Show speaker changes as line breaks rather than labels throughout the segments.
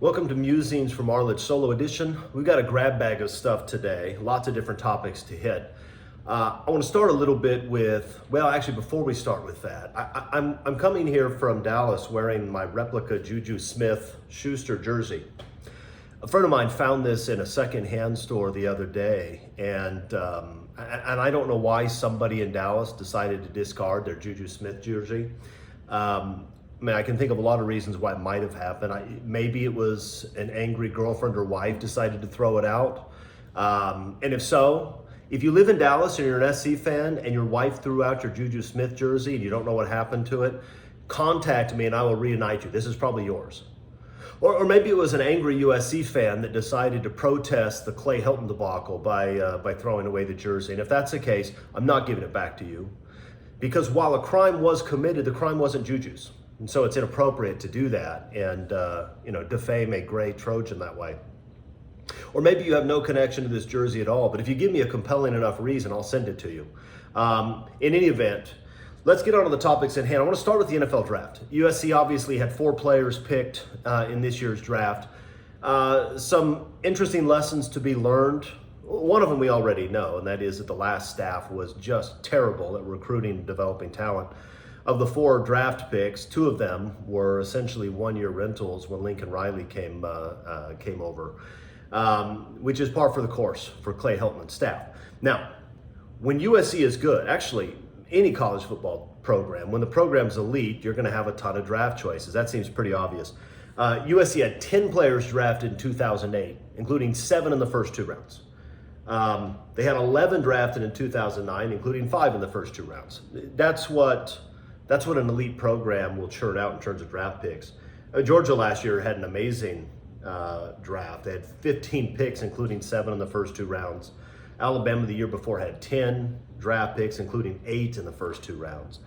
Welcome to Musings from Arledge Solo Edition. We've got a grab bag of stuff today, lots of different topics to hit. I want to start a little bit with, well, actually, before we start with that, I'm coming here from Dallas wearing my replica Juju Smith-Schuster jersey. A friend of mine found this in a secondhand store the other day, and I don't know why somebody in Dallas decided to discard their Juju Smith jersey. I can think of a lot of reasons why it might have happened. Maybe it was an angry girlfriend or wife decided to throw it out. And if so, if you live in Dallas and you're an SC fan and your wife threw out your Juju Smith jersey and you don't know what happened to it, contact me and I will reunite you. This is probably yours. Or maybe it was an angry USC fan that decided to protest the Clay Helton debacle by throwing away the jersey. And if that's the case, I'm not giving it back to you. Because while a crime was committed, the crime wasn't Juju's. And so it's inappropriate to do that and, defame a gray Trojan that way. Or maybe you have no connection to this jersey at all, but if you give me a compelling enough reason, I'll send it to you. In any event, let's get on to the topics at hand. I want to start with the NFL draft. USC obviously had 4 players picked in this year's draft. Some interesting lessons to be learned. One of them we already know, and that is that the last staff was just terrible at recruiting and developing talent. Of the 4 draft picks, 2 of them were essentially one-year rentals when Lincoln Riley came over, which is par for the course for Clay Helton's staff. Now, when USC is good, actually any college football program, when the program's elite, you're going to have a ton of draft choices. That seems pretty obvious. USC had 10 players drafted in 2008, including 7 in the first 2 rounds. They had 11 drafted in 2009, including 5 in the first 2 rounds. That's what an elite program will churn out in terms of draft picks. Georgia last year had an amazing draft. They had 15 picks, including 7 in the first 2 rounds. Alabama the year before had 10 draft picks, including 8 in the first 2 rounds.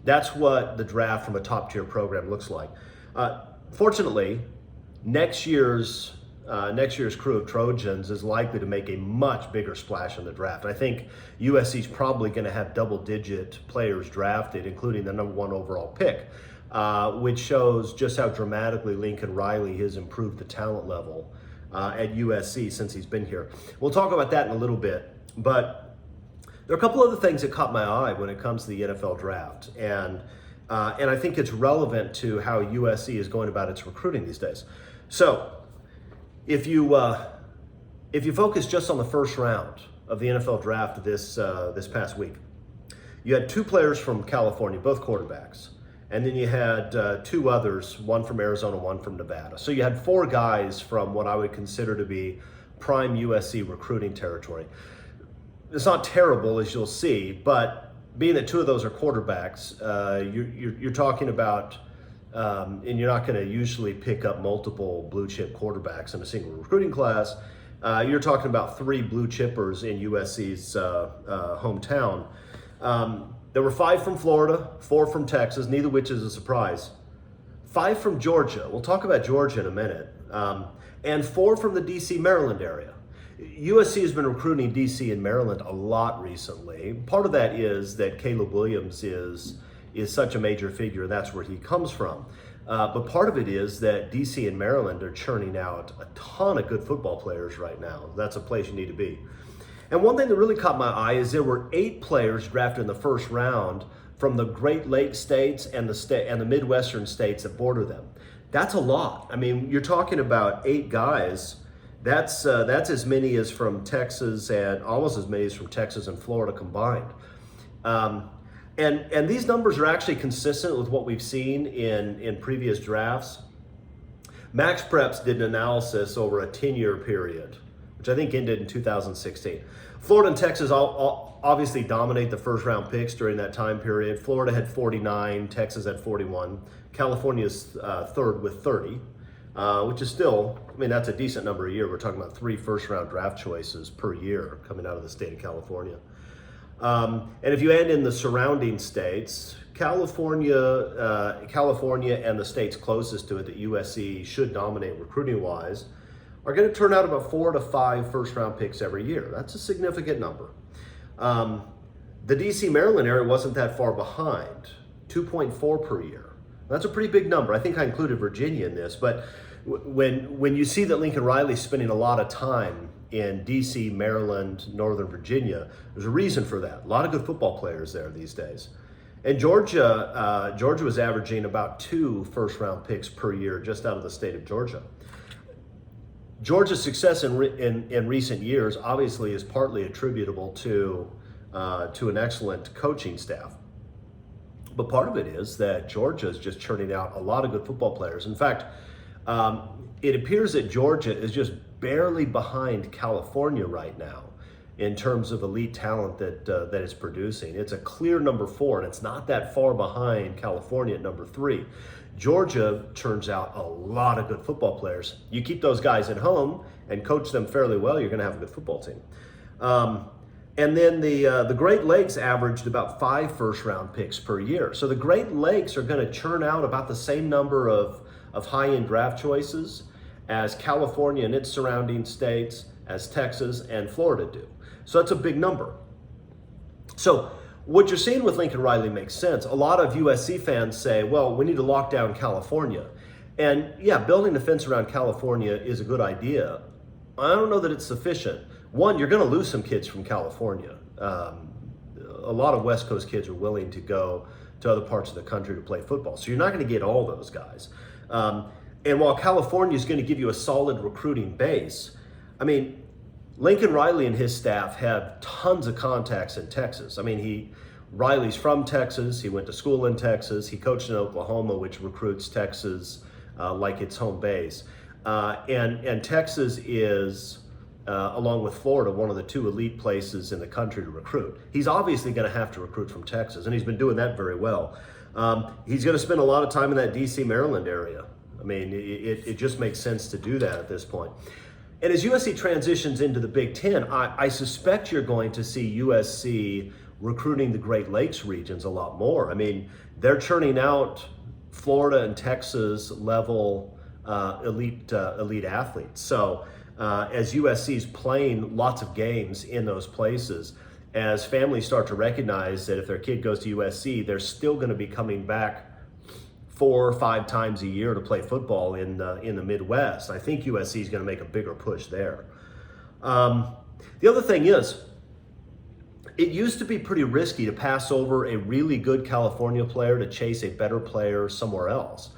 That's what the draft from a top-tier program looks like. Fortunately, next year's crew of Trojans is likely to make a much bigger splash in the draft. I think USC is probably going to have double-digit players drafted, including the number 1 overall pick, which shows just how dramatically Lincoln Riley has improved the talent level at USC since he's been here. We'll talk about that in a little bit, but there are a couple other things that caught my eye when it comes to the NFL draft, and I think it's relevant to how USC is going about its recruiting these days. So, if you focus just on the first round of the NFL draft this past week, you had 2 players from California, both quarterbacks, and then you had 2 others, one from Arizona, one from Nevada. So you had 4 guys from what I would consider to be prime USC recruiting territory. It's not terrible, as you'll see, but being that 2 of those are quarterbacks, you're talking about. And you're not going to usually pick up multiple blue chip quarterbacks in a single recruiting class. You're talking about 3 blue chippers in USC's hometown. There were 5 from Florida, 4 from Texas, neither of which is a surprise. 5 from Georgia. We'll talk about Georgia in a minute. And 4 from the DC, Maryland area. USC has been recruiting DC and Maryland a lot recently. Part of that is that Caleb Williams is such a major figure, and that's where he comes from. But part of it is that DC and Maryland are churning out a ton of good football players right now. That's a place you need to be. And one thing that really caught my eye is there were 8 players drafted in the first round from the Great Lakes states and the Midwestern states that border them. That's a lot. I mean, you're talking about 8 guys. That's as many as from Texas and almost as many as from Texas and Florida combined. And these numbers are actually consistent with what we've seen in previous drafts. Max Preps did an analysis over a 10-year period, which I think ended in 2016. Florida and Texas obviously dominate the first-round picks during that time period. Florida had 49, Texas had 41. California's third with 30, which is still, that's a decent number a year. We're talking about 3 first-round draft choices per year coming out of the state of California. And if you add in the surrounding states, California and the states closest to it that USC should dominate recruiting-wise are going to turn out about 4 to 5 first-round picks every year. That's a significant number. The DC, Maryland area wasn't that far behind, 2.4 per year. That's a pretty big number. I think I included Virginia in this, but when you see that Lincoln Riley's spending a lot of time in DC, Maryland, Northern Virginia, there's a reason for that. A lot of good football players there these days. And Georgia was averaging about 2 first-round picks per year just out of the state of Georgia. Georgia's success in recent years obviously is partly attributable to an excellent coaching staff. But part of it is that Georgia is just churning out a lot of good football players. In fact, it appears that Georgia is just barely behind California right now in terms of elite talent that it's producing. It's a clear number 4, and it's not that far behind California at number 3. Georgia turns out a lot of good football players. You keep those guys at home and coach them fairly well, you're going to have a good football team. And then the Great Lakes averaged about 5 first-round picks per year. So the Great Lakes are going to churn out about the same number of high-end draft choices as California and its surrounding states, as Texas and Florida do. So that's a big number. So what you're seeing with Lincoln Riley makes sense. A lot of USC fans say, well, we need to lock down California. And yeah, building a fence around California is a good idea. I don't know that it's sufficient. One, you're going to lose some kids from California. A lot of West Coast kids are willing to go to other parts of the country to play football. So you're not going to get all those guys. And while California is going to give you a solid recruiting base, I mean, Lincoln Riley and his staff have tons of contacts in Texas. I mean, Riley's from Texas. He went to school in Texas. He coached in Oklahoma, which recruits Texas like its home base. And Texas is, along with Florida, one of the 2 elite places in the country to recruit. He's obviously going to have to recruit from Texas, and he's been doing that very well. He's going to spend a lot of time in that DC, Maryland area. I mean, it just makes sense to do that at this point. And as USC transitions into the Big Ten, I suspect you're going to see USC recruiting the Great Lakes regions a lot more. I mean, they're churning out Florida and Texas level elite athletes. So as USC's playing lots of games in those places, as families start to recognize that if their kid goes to USC, they're still going to be coming back 4 or 5 times a year to play football in the Midwest. I think USC is going to make a bigger push there. The other thing is, it used to be pretty risky to pass over a really good California player to chase a better player somewhere else,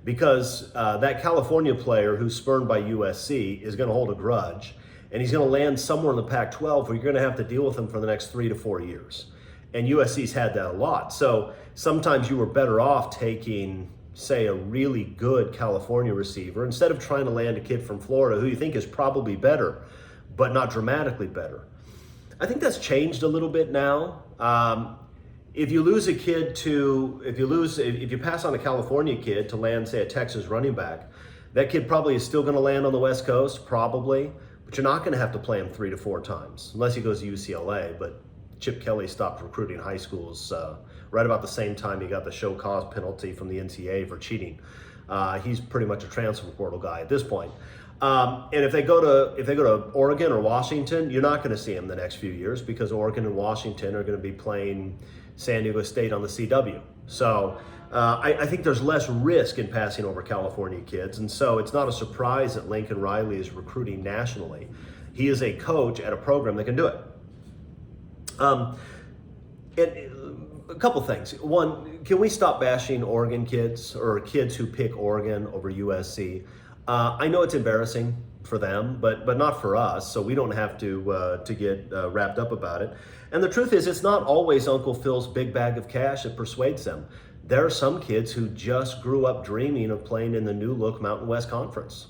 because that California player who's spurned by USC is going to hold a grudge, and he's going to land somewhere in the Pac-12 where you're going to have to deal with him for the next 3 to 4 years. And USC's had that a lot. So sometimes you were better off taking, say, a really good California receiver instead of trying to land a kid from Florida who you think is probably better, but not dramatically better. I think that's changed a little bit now. If you pass on a California kid to land, say, a Texas running back, that kid probably is still going to land on the West Coast, probably, but you're not going to have to play him 3 to 4 times, unless he goes to UCLA. But Chip Kelly stopped recruiting high schools right about the same time he got the show cause penalty from the NCAA for cheating. He's pretty much a transfer portal guy at this point. And if they go to Oregon or Washington, you're not going to see him the next few years, because Oregon and Washington are going to be playing San Diego State on the CW. So I think there's less risk in passing over California kids, and so it's not a surprise that Lincoln Riley is recruiting nationally. He is a coach at a program that can do it. And a couple things. One, can we stop bashing Oregon kids or kids who pick Oregon over USC? I know it's embarrassing for them, but not for us, so we don't have to get wrapped up about it. And the truth is, it's not always Uncle Phil's big bag of cash that persuades them. There are some kids who just grew up dreaming of playing in the new look Mountain West Conference.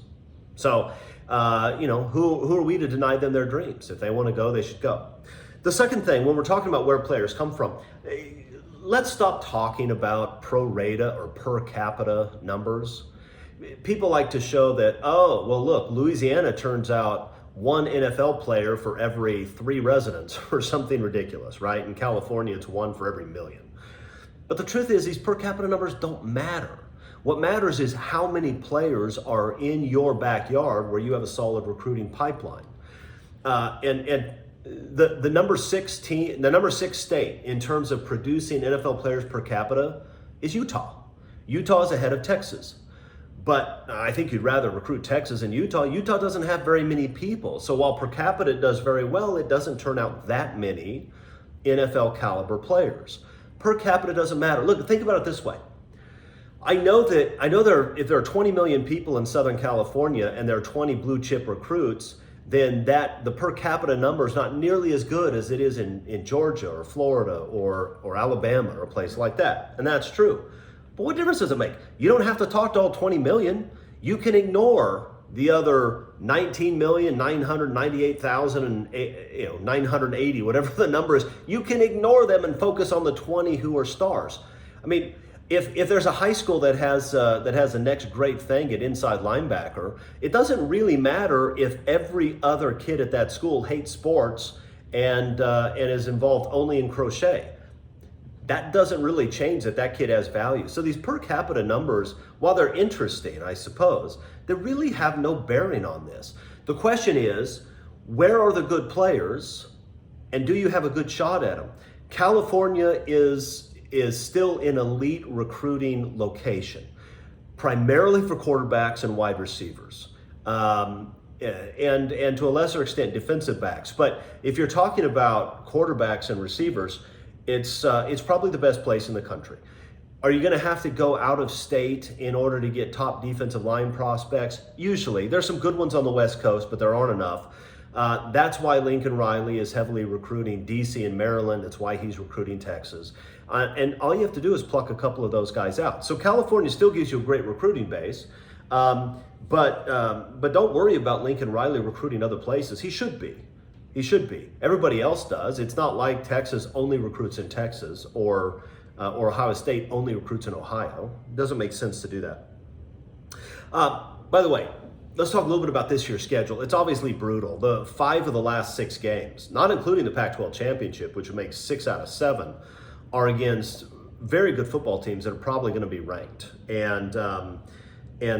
So, who are we to deny them their dreams? If they want to go, they should go. The second thing, when we're talking about where players come from, let's stop talking about pro rata or per capita numbers. People like to show that, oh, well, look, Louisiana turns out 1 NFL player for every 3 residents or something ridiculous, right? In California, it's 1 for every million. But the truth is, these per capita numbers don't matter. What matters is how many players are in your backyard where you have a solid recruiting pipeline. And the number 6 state in terms of producing NFL players per capita is Utah. Utah is ahead of Texas. But I think you'd rather recruit Texas and Utah. Utah doesn't have very many people. So while per capita does very well, it doesn't turn out that many NFL caliber players. Per capita doesn't matter. Look, think about it this way. I know if there are 20 million people in Southern California and there are 20 blue chip recruits, then the per capita number is not nearly as good as it is in Georgia or Florida or Alabama or a place like that. And that's true. But what difference does it make? You don't have to talk to all 20 million. You can ignore the other 19,998,980, whatever the number is. You can ignore them and focus on the 20 who are stars. I mean, if there's a high school that has the next great thing at inside linebacker, it doesn't really matter if every other kid at that school hates sports and is involved only in crochet. That doesn't really change that kid has value. So these per capita numbers, while they're interesting, I suppose, they really have no bearing on this. The question is, where are the good players, and do you have a good shot at them? California is still an elite recruiting location, primarily for quarterbacks and wide receivers, and to a lesser extent defensive backs. But if you're talking about quarterbacks and receivers, it's probably the best place in the country. Are you going to have to go out of state in order to get top defensive line prospects? Usually. There's some good ones on the West Coast, but there aren't enough. That's why Lincoln Riley is heavily recruiting D.C. and Maryland. That's why he's recruiting Texas. And all you have to do is pluck a couple of those guys out. So California still gives you a great recruiting base, but don't worry about Lincoln Riley recruiting other places. He should be. He should be. Everybody else does. It's not like Texas only recruits in Texas or Ohio State only recruits in Ohio. It doesn't make sense to do that. By the way, let's talk a little bit about this year's schedule. It's obviously brutal. The 5 of the last 6 games, not including the Pac-12 championship, which would make 6 out of 7, are against very good football teams that are probably going to be ranked. And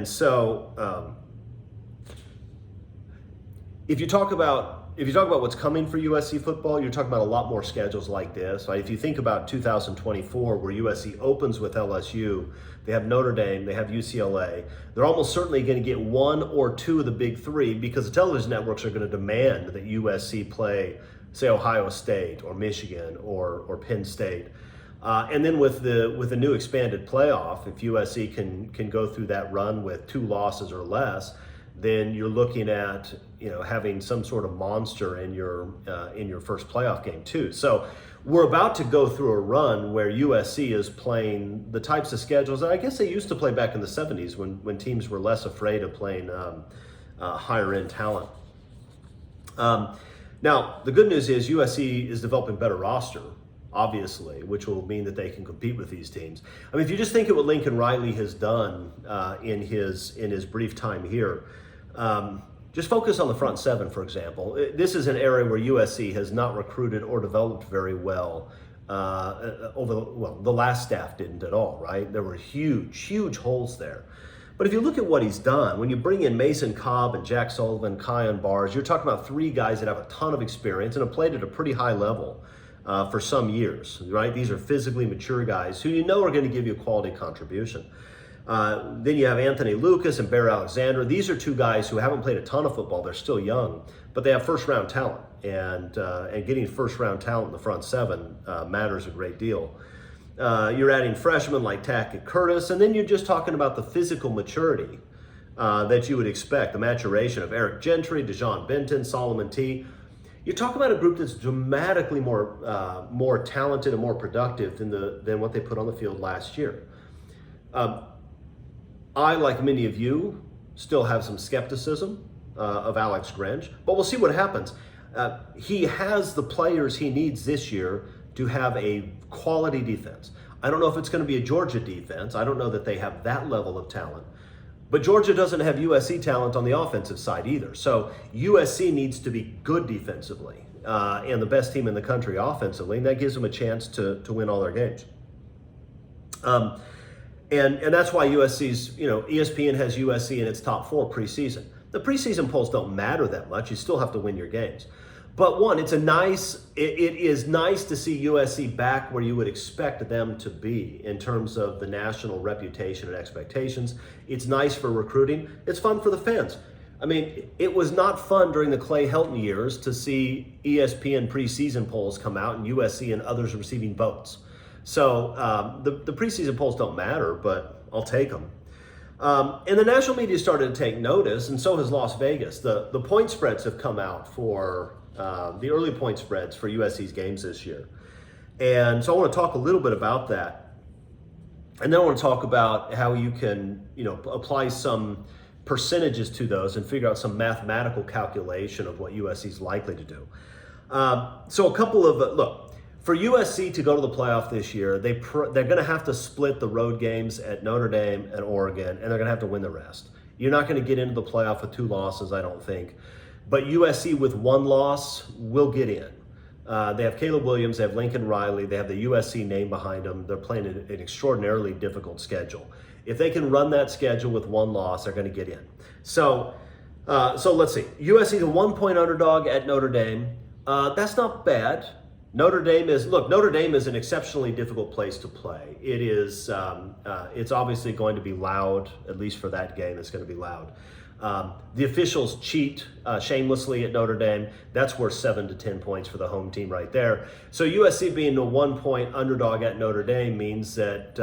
so if you talk about what's coming for USC football, you're talking about a lot more schedules like this. Right? If you think about 2024, where USC opens with LSU, they have Notre Dame, they have UCLA. They're almost certainly going to get 1 or 2 of the big 3 because the television networks are going to demand that USC play, say, Ohio State or Michigan or Penn State. And then with the new expanded playoff, if USC can go through that run with 2 losses or less, then you're looking at having some sort of monster in your first playoff game too. So we're about to go through a run where USC is playing the types of schedules that I guess they used to play back in the 70s when teams were less afraid of playing higher end talent. Now the good news is USC is developing better roster, obviously, which will mean that they can compete with these teams. I mean, if you just think of what Lincoln Riley has done in his brief time here, just focus on the front 7, for example. This is an area where USC has not recruited or developed very well. The last staff didn't at all, right? There were huge holes there. But if you look at what he's done, when you bring in Mason Cobb and Jack Sullivan, Kion Barrs, you're talking about 3 guys that have a ton of experience and have played at a pretty high level for some years, right? These are physically mature guys who are going to give you a quality contribution. Then you have Anthony Lucas and Bear Alexander. These are 2 guys who haven't played a ton of football. They're still young, but they have first-round talent, and getting first-round talent in the front 7 matters a great deal. You're adding freshmen like Tackett Curtis, and then you're just talking about the physical maturity that you would expect, the maturation of Eric Gentry, DeJon Benton, Solomon T. You talk about a group that's dramatically more talented and more productive than what they put on the field last year. I, like many of you, still have some skepticism of Alex Grinch, but we'll see what happens. He has the players he needs this year to have a quality defense. I don't know if it's going to be a Georgia defense. I don't know that they have that level of talent. But Georgia doesn't have USC talent on the offensive side either. So USC needs to be good defensively and the best team in the country offensively, and that gives them a chance to win all their games. And that's why USC's, ESPN has USC in its top 4 preseason. The preseason polls don't matter that much. You still have to win your games. But one, it is nice to see USC back where you would expect them to be in terms of the national reputation and expectations. It's nice for recruiting. It's fun for the fans. I mean, it was not fun during the Clay Helton years to see ESPN preseason polls come out and USC and others receiving votes. So the preseason polls don't matter, but I'll take them. And the national media started to take notice, and so has Las Vegas. The point spreads have come out for the early point spreads for USC's games this year. And so I want to talk a little bit about that. And then I want to talk about how you can, apply some percentages to those and figure out some mathematical calculation of what USC is likely to do. So a couple of, look, for USC to go to the playoff this year, they're going to have to split the road games at Notre Dame and Oregon, and they're going to have to win the rest. You're not going to get into the playoff with 2 losses, I don't think. But USC with 1 loss will get in. They have Caleb Williams, they have Lincoln Riley, they have the USC name behind them. They're playing an extraordinarily difficult schedule. If they can run that schedule with 1 loss, they're going to get in. So let's see. USC is a 1-point underdog at Notre Dame. That's not bad. Notre Dame is an exceptionally difficult place to play. It is. It's obviously going to be loud. At least for that game, it's going to be loud. The officials cheat shamelessly at Notre Dame. That's worth 7 to 10 points for the home team right there. So USC being a 1-point underdog at Notre Dame means that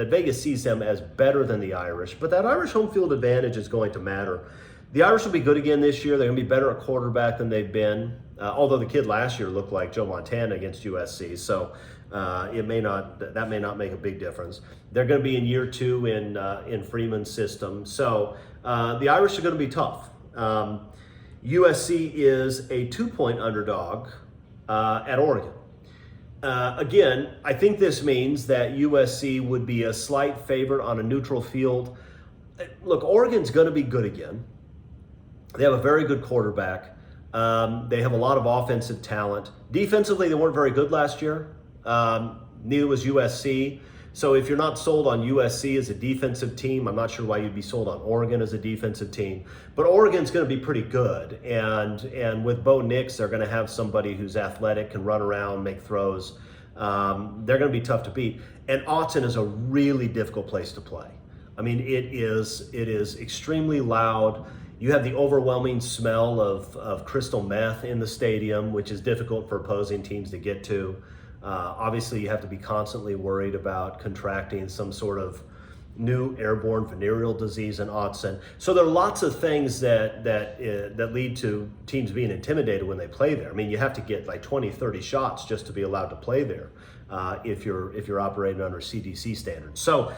Vegas sees them as better than the Irish. But that Irish home field advantage is going to matter. The Irish will be good again this year. They're going to be better at quarterback than they've been. Although the kid last year looked like Joe Montana against USC, so that may not make a big difference. They're going to be in year 2 in Freeman's system. So the Irish are going to be tough. USC is a 2-point underdog at Oregon. Again, I think this means that USC would be a slight favorite on a neutral field. Look, Oregon's going to be good again. They have a very good quarterback. They have a lot of offensive talent. Defensively, they weren't very good last year. Neither was USC. So if you're not sold on USC as a defensive team, I'm not sure why you'd be sold on Oregon as a defensive team. But Oregon's going to be pretty good. And with Bo Nix, they're going to have somebody who's athletic, can run around, make throws. They're going to be tough to beat. And Autzen is a really difficult place to play. I mean, it is extremely loud. You have the overwhelming smell of crystal meth in the stadium, which is difficult for opposing teams to get to. Obviously, you have to be constantly worried about contracting some sort of new airborne venereal disease in Autzen. So there are lots of things that lead to teams being intimidated when they play there. I mean, you have to get like 20, 30 shots just to be allowed to play there if you're operating under CDC standards. So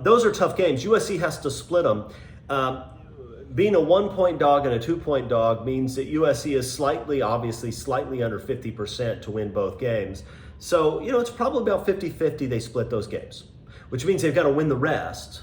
those are tough games. USC has to split them. Being a 1-point dog and a 2-point dog means that USC is obviously slightly under 50% to win both games. So, it's probably about 50-50 they split those games, which means they've got to win the rest.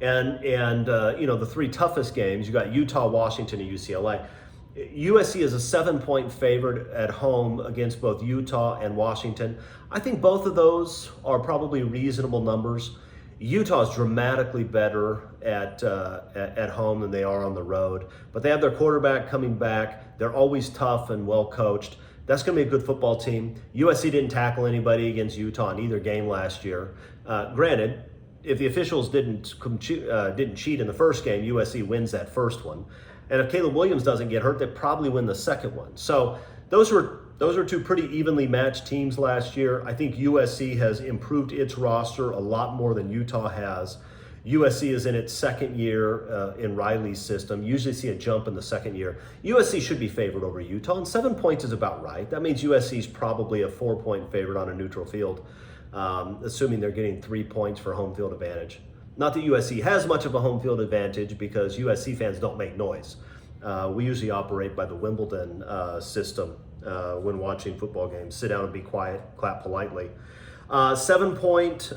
And the 3 toughest games, you got Utah, Washington, and UCLA. USC is a 7-point favorite at home against both Utah and Washington. I think both of those are probably reasonable numbers. Utah is dramatically better at home than they are on the road, but they have their quarterback coming back. They're always tough and well coached. That's going to be a good football team. USC didn't tackle anybody against Utah in either game last year. Granted, if the officials didn't cheat in the first game, USC wins that first one. And if Caleb Williams doesn't get hurt, they probably win the second one. So those were 2 pretty evenly matched teams last year. I think USC has improved its roster a lot more than Utah has. USC is in its second year in Riley's system. Usually see a jump in the second year. USC should be favored over Utah, and 7 points is about right. That means USC is probably a 4-point favorite on a neutral field, assuming they're getting 3 points for home field advantage. Not that USC has much of a home field advantage because USC fans don't make noise. We usually operate by the Wimbledon system when watching football games. Sit down and be quiet, clap politely. 7-point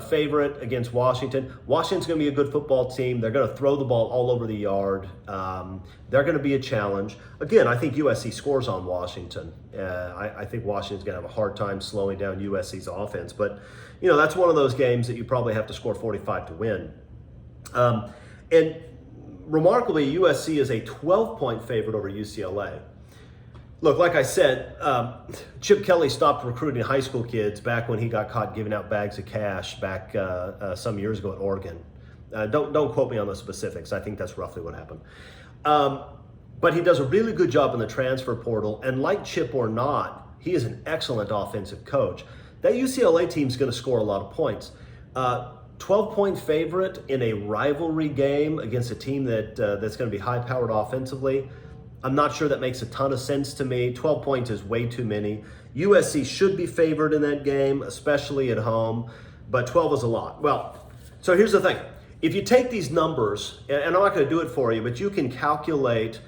favorite against Washington. Washington's going to be a good football team. They're going to throw the ball all over the yard. They're going to be a challenge. Again, I think USC scores on Washington. I think Washington's going to have a hard time slowing down USC's offense. But, that's one of those games that you probably have to score 45 to win. And remarkably, USC is a 12-point favorite over UCLA. Look, like I said, Chip Kelly stopped recruiting high school kids back when he got caught giving out bags of cash back some years ago at Oregon. Don't quote me on the specifics. I think that's roughly what happened. But he does a really good job in the transfer portal, and like Chip or not, he is an excellent offensive coach. That UCLA team is going to score a lot of points. 12-point favorite in a rivalry game against a team that's going to be high-powered offensively. I'm not sure that makes a ton of sense to me. 12 points is way too many. USC should be favored in that game, especially at home, but 12 is a lot. Well, so here's the thing. If you take these numbers, and I'm not going to do it for you, but you can calculate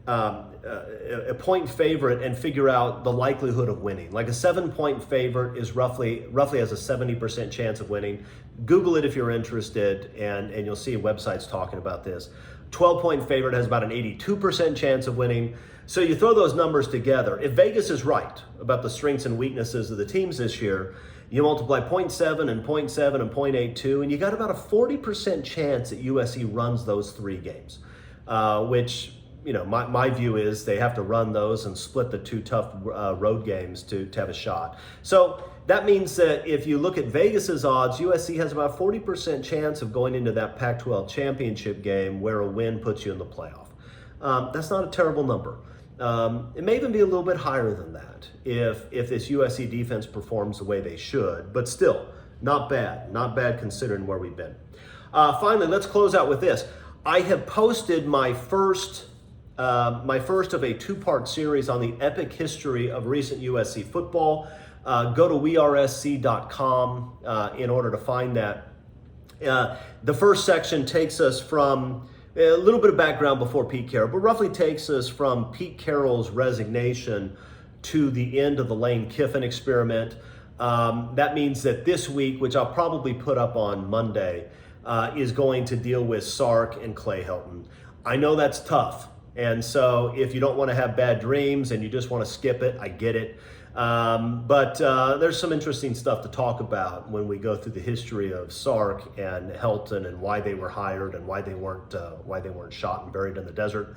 a point favorite and figure out the likelihood of winning. Like a 7-point favorite is roughly has a 70% chance of winning. Google it if you're interested, and you'll see websites talking about this. 12-point favorite has about an 82% chance of winning. So you throw those numbers together. If Vegas is right about the strengths and weaknesses of the teams this year, you multiply 0.7 and 0.7 and 0.82, and you got about a 40% chance that USC runs those 3 games, which, you know, my view is they have to run those and split the 2 tough road games to have a shot. So that means that if you look at Vegas's odds, USC has about 40% chance of going into that Pac-12 championship game where a win puts you in the playoff. That's not a terrible number. It may even be a little bit higher than that if this USC defense performs the way they should, but still, not bad considering where we've been. Finally, let's close out with this. I have posted my first of a 2-part series on the epic history of recent USC football. Go to WeAreSC.com in order to find that. The first section takes us from a little bit of background before Pete Carroll, but roughly takes us from Pete Carroll's resignation to the end of the Lane Kiffin experiment. That means that this week, which I'll probably put up on Monday, is going to deal with Sark and Clay Helton. I know that's tough. And so if you don't want to have bad dreams and you just want to skip it, I get it. But there's some interesting stuff to talk about when we go through the history of Sark and Helton and why they were hired and why they weren't shot and buried in the desert.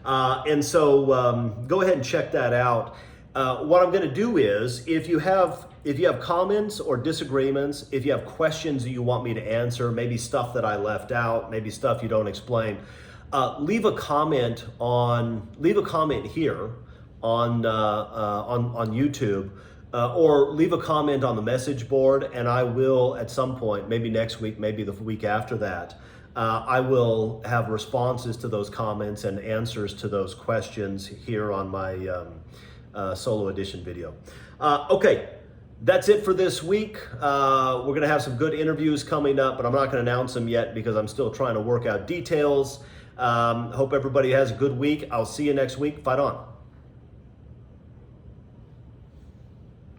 And so go ahead and check that out. What I'm going to do is, if you have comments or disagreements, if you have questions that you want me to answer, maybe stuff that I left out, maybe stuff you don't explain, leave a comment here on YouTube, or leave a comment on the message board, and I will at some point, maybe next week, maybe the week after that, I will have responses to those comments and answers to those questions here on my solo edition video. Okay. That's it for this week. We're going to have some good interviews coming up, but I'm not going to announce them yet because I'm still trying to work out details. Hope everybody has a good week. I'll see you next week. Fight on.